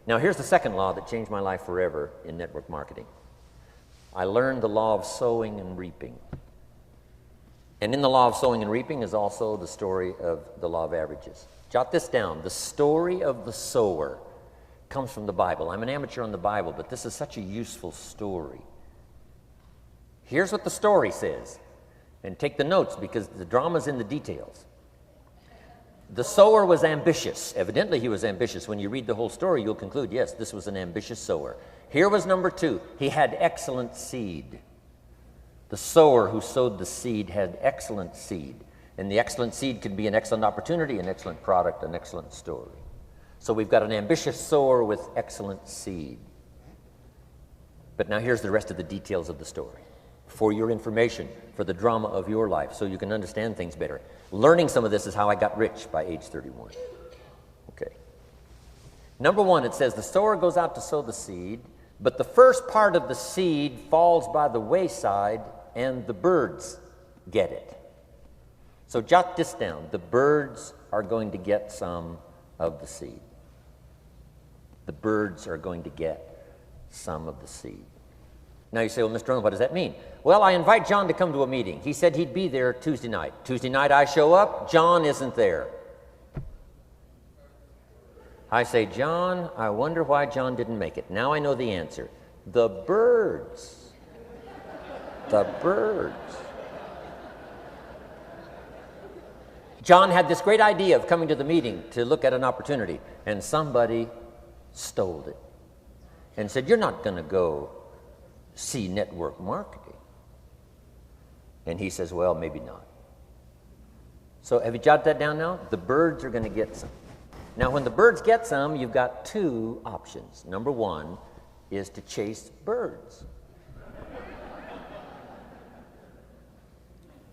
Now, here's the second law that changed my life forever in network marketing. I learned the law of sowing and reaping. And in the law of sowing and reaping is also the story of the law of averages. Jot this down. The story of the sower comes from the Bible. I'm an amateur on the Bible, but this is such a useful story. Here's what the story says. And take the notes because the drama's in the details. The sower was ambitious. Evidently, he was ambitious. When you read the whole story, you'll conclude, yes, this was an ambitious sower. Here was number two. He had excellent seed. The sower who sowed the seed had excellent seed. And the excellent seed can be an excellent opportunity, an excellent product, an excellent story. So we've got an ambitious sower with excellent seed. But now here's the rest of the details of the story. For your information, for the drama of your life, so you can understand things better. Learning some of this is how I got rich by age 31. Okay. Number one, it says the sower goes out to sow the seed, but the first part of the seed falls by the wayside and the birds get it. So jot this down. The birds are going to get some of the seed. The birds are going to get some of the seed. Now you say, well, Mr. Rohn, what does that mean? Well, I invite John to come to a meeting. He said he'd be there Tuesday night. Tuesday night I show up, John isn't there. I say, John, I wonder why John didn't make it. Now I know the answer. The birds. The birds. John had this great idea of coming to the meeting to look at an opportunity, and somebody stole it and said, you're not going to go see network marketing. And he says, well, maybe not. So have you jotted that down now? The birds are going to get some. Now, when the birds get some, you've got two options. Number one is to chase birds.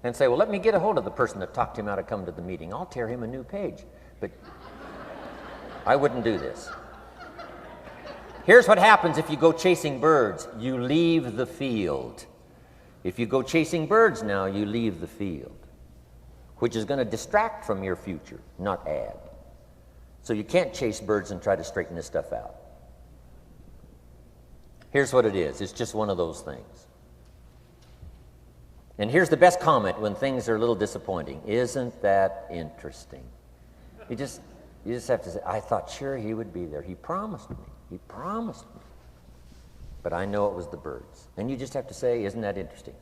And say, well, let me get a hold of the person that talked him out of coming to the meeting. I'll tear him a new page. But I wouldn't do this. Here's what happens if you go chasing birds. You leave the field. If you go chasing birds now, you leave the field, which is going to distract from your future, not add. So you can't chase birds and try to straighten this stuff out. Here's what it is. It's just one of those things. And here's the best comment when things are a little disappointing. Isn't that interesting? You just have to say, I thought sure he would be there. He promised me. He promised me. But I know it was the birds. And you just have to say, isn't that interesting?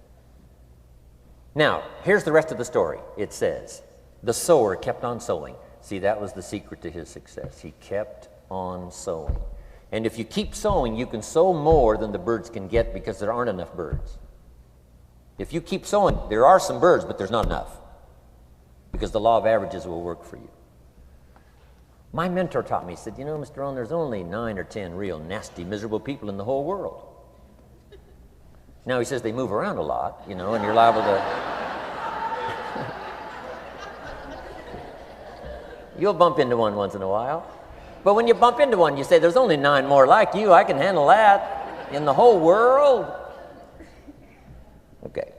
Now, here's the rest of the story. It says, the sower kept on sowing. See, that was the secret to his success. He kept on sowing. And if you keep sowing, you can sow more than the birds can get because there aren't enough birds. If you keep sowing, there are some birds, but there's not enough because the law of averages will work for you. My mentor taught me, he said, you know, Mr. Rohn, there's only 9 or 10 real nasty, miserable people in the whole world. Now, he says they move around a lot, you know, and you're liable to... You'll bump into one once in a while. But when you bump into one, you say, there's only 9 more like you. I can handle that in the whole world. Okay.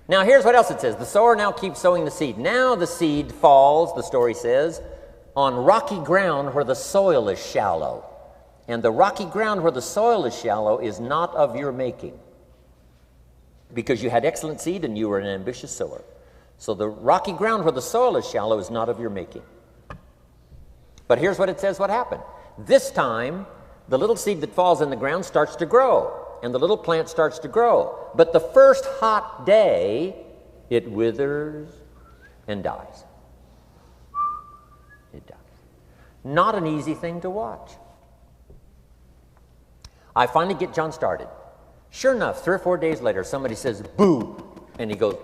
Now, here's what else it says. The sower now keeps sowing the seed. Now the seed falls, the story says, on rocky ground where the soil is shallow. And the rocky ground where the soil is shallow is not of your making, because you had excellent seed and you were an ambitious sower. So the rocky ground where the soil is shallow is not of your making. But here's what it says what happened. This time, the little seed that falls in the ground starts to grow, and the little plant starts to grow. But the first hot day, it withers and dies. It dies. Not an easy thing to watch. I finally get John started. Sure enough, 3 or 4 days later, somebody says, boo, and he goes,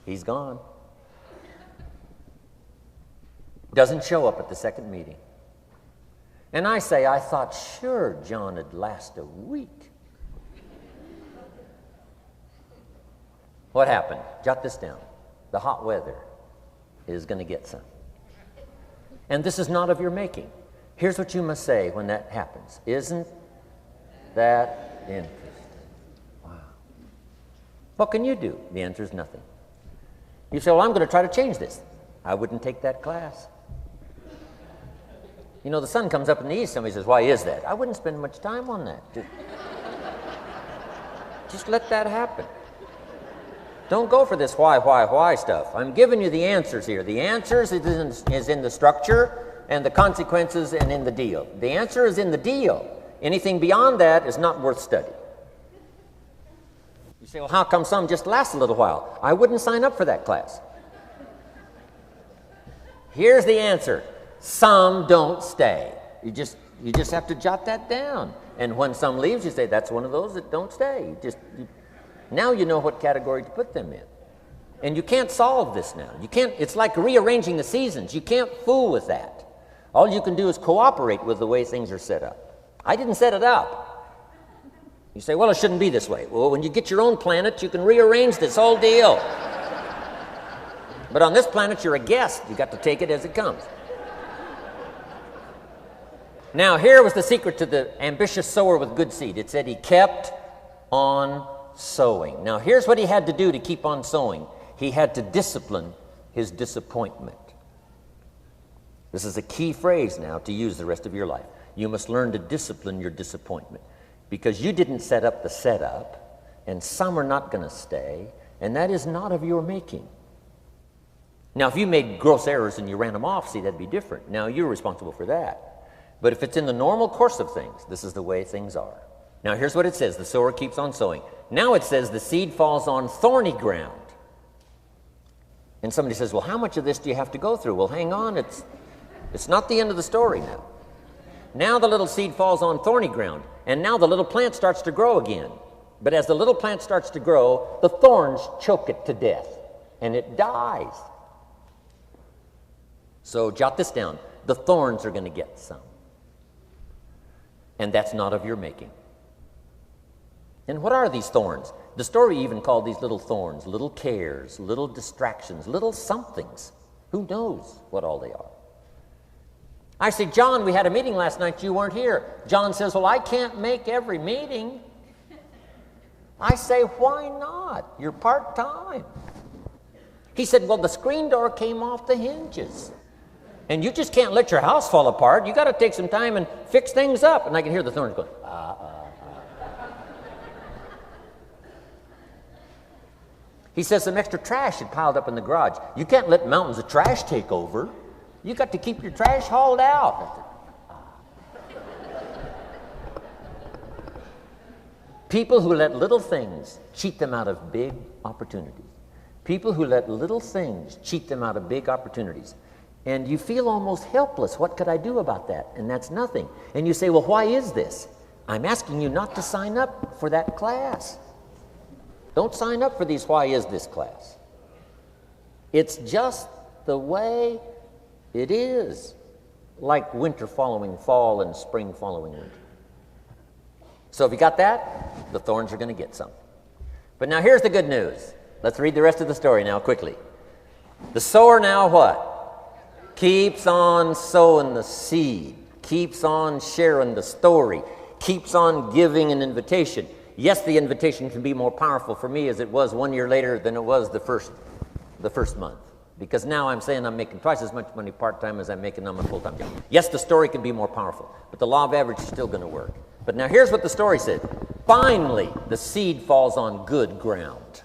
he's gone. Doesn't show up at the second meeting. And I say, I thought sure John would last a week. What happened? Jot this down. The hot weather is going to get some. And this is not of your making. Here's what you must say when that happens. Isn't that interesting? Wow. What can you do? The answer is nothing. You say, well, I'm going to try to change this. I wouldn't take that class. You know, the sun comes up in the east. Somebody says, why is that? I wouldn't spend much time on that. Just let that happen. Don't go for this why stuff. I'm giving you the answers here. The answers is in the structure and the consequences and in the deal. The answer is in the deal. Anything beyond that is not worth study. You say, well, how come some just last a little while? I wouldn't sign up for that class. Here's the answer. Some don't stay. You just have to jot that down. And when some leaves, you say, that's one of those that don't stay. Now you know what category to put them in. And you can't solve this now. You can't, it's like rearranging the seasons. You can't fool with that. All you can do is cooperate with the way things are set up. I didn't set it up. You say, well, it shouldn't be this way. Well, when you get your own planet, you can rearrange this whole deal. But on this planet, you're a guest. You got to take it as it comes. Now, here was the secret to the ambitious sower with good seed. It said he kept on sowing. Now, here's what he had to do to keep on sowing. He had to discipline his disappointment. This is a key phrase now to use the rest of your life. You must learn to discipline your disappointment, because you didn't set up the setup, and some are not going to stay, and that is not of your making. Now, if you made gross errors and you ran them off, see, that'd be different. Now, you're responsible for that. But if it's in the normal course of things, this is the way things are. Now, here's what it says. The sower keeps on sowing. Now it says the seed falls on thorny ground. And somebody says, well, how much of this do you have to go through? Well, hang on. It's not the end of the story now. Now the little seed falls on thorny ground, and now the little plant starts to grow again. But as the little plant starts to grow, the thorns choke it to death, and it dies. So jot this down. The thorns are going to get some. And that's not of your making. And what are these thorns? The story even called these little thorns, little cares, little distractions, little somethings. Who knows what all they are? I say, John, we had a meeting last night. You weren't here. John says, well, I can't make every meeting. I say, why not? You're part-time. He said, well, the screen door came off the hinges. And you just can't let your house fall apart. You got to take some time and fix things up. And I can hear the thorns going, He says some extra trash had piled up in the garage. You can't let mountains of trash take over. You got to keep your trash hauled out. People who let little things cheat them out of big opportunities. People who let little things cheat them out of big opportunities. And you feel almost helpless. What could I do about that? And that's nothing. And you say, well, why is this? I'm asking you not to sign up for that class. Don't sign up for these why is this class. It's just the way it is, like winter following fall and spring following winter. So if you got that, the thorns are going to get some. But now here's the good news. Let's read the rest of the story now quickly. The sower now what? Keeps on sowing the seed, keeps on sharing the story, keeps on giving an invitation. Yes, the invitation can be more powerful for me as it was 1 year later than it was the first month. Because now I'm saying I'm making twice as much money part-time as I'm making on my full-time job. Yes, the story can be more powerful, but the law of average is still going to work. But now here's what the story said. Finally, the seed falls on good ground.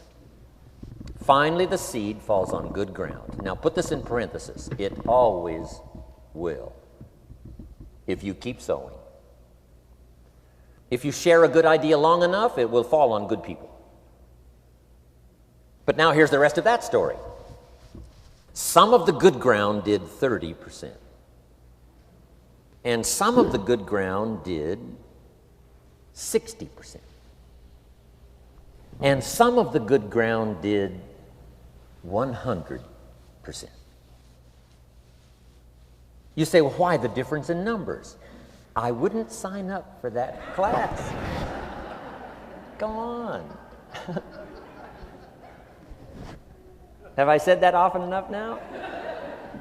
Finally, the seed falls on good ground. Now put this in parentheses. It always will, if you keep sowing. If you share a good idea long enough, it will fall on good people. But now here's the rest of that story. Some of the good ground did 30%. And some of the good ground did 60%. And some of the good ground did 100%. You say, well, why the difference in numbers? I wouldn't sign up for that class. Go on. Have I said that often enough now?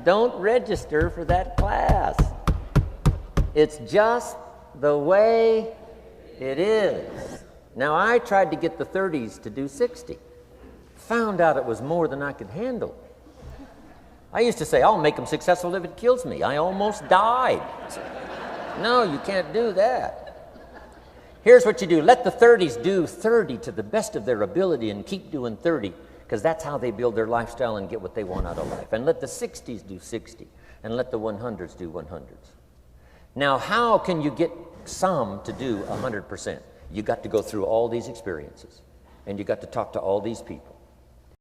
Don't register for that class. It's just the way it is. Now, I tried to get the 30s to do 60. Found out it was more than I could handle. I used to say, I'll make them successful if it kills me. I almost died. No, you can't do that. Here's what you do. Let the 30s do 30 to the best of their ability and keep doing 30, because that's how they build their lifestyle and get what they want out of life. And let the 60s do 60, and let the 100s do 100s. Now, how can you get some to do 100%? You got to go through all these experiences, and you got to talk to all these people.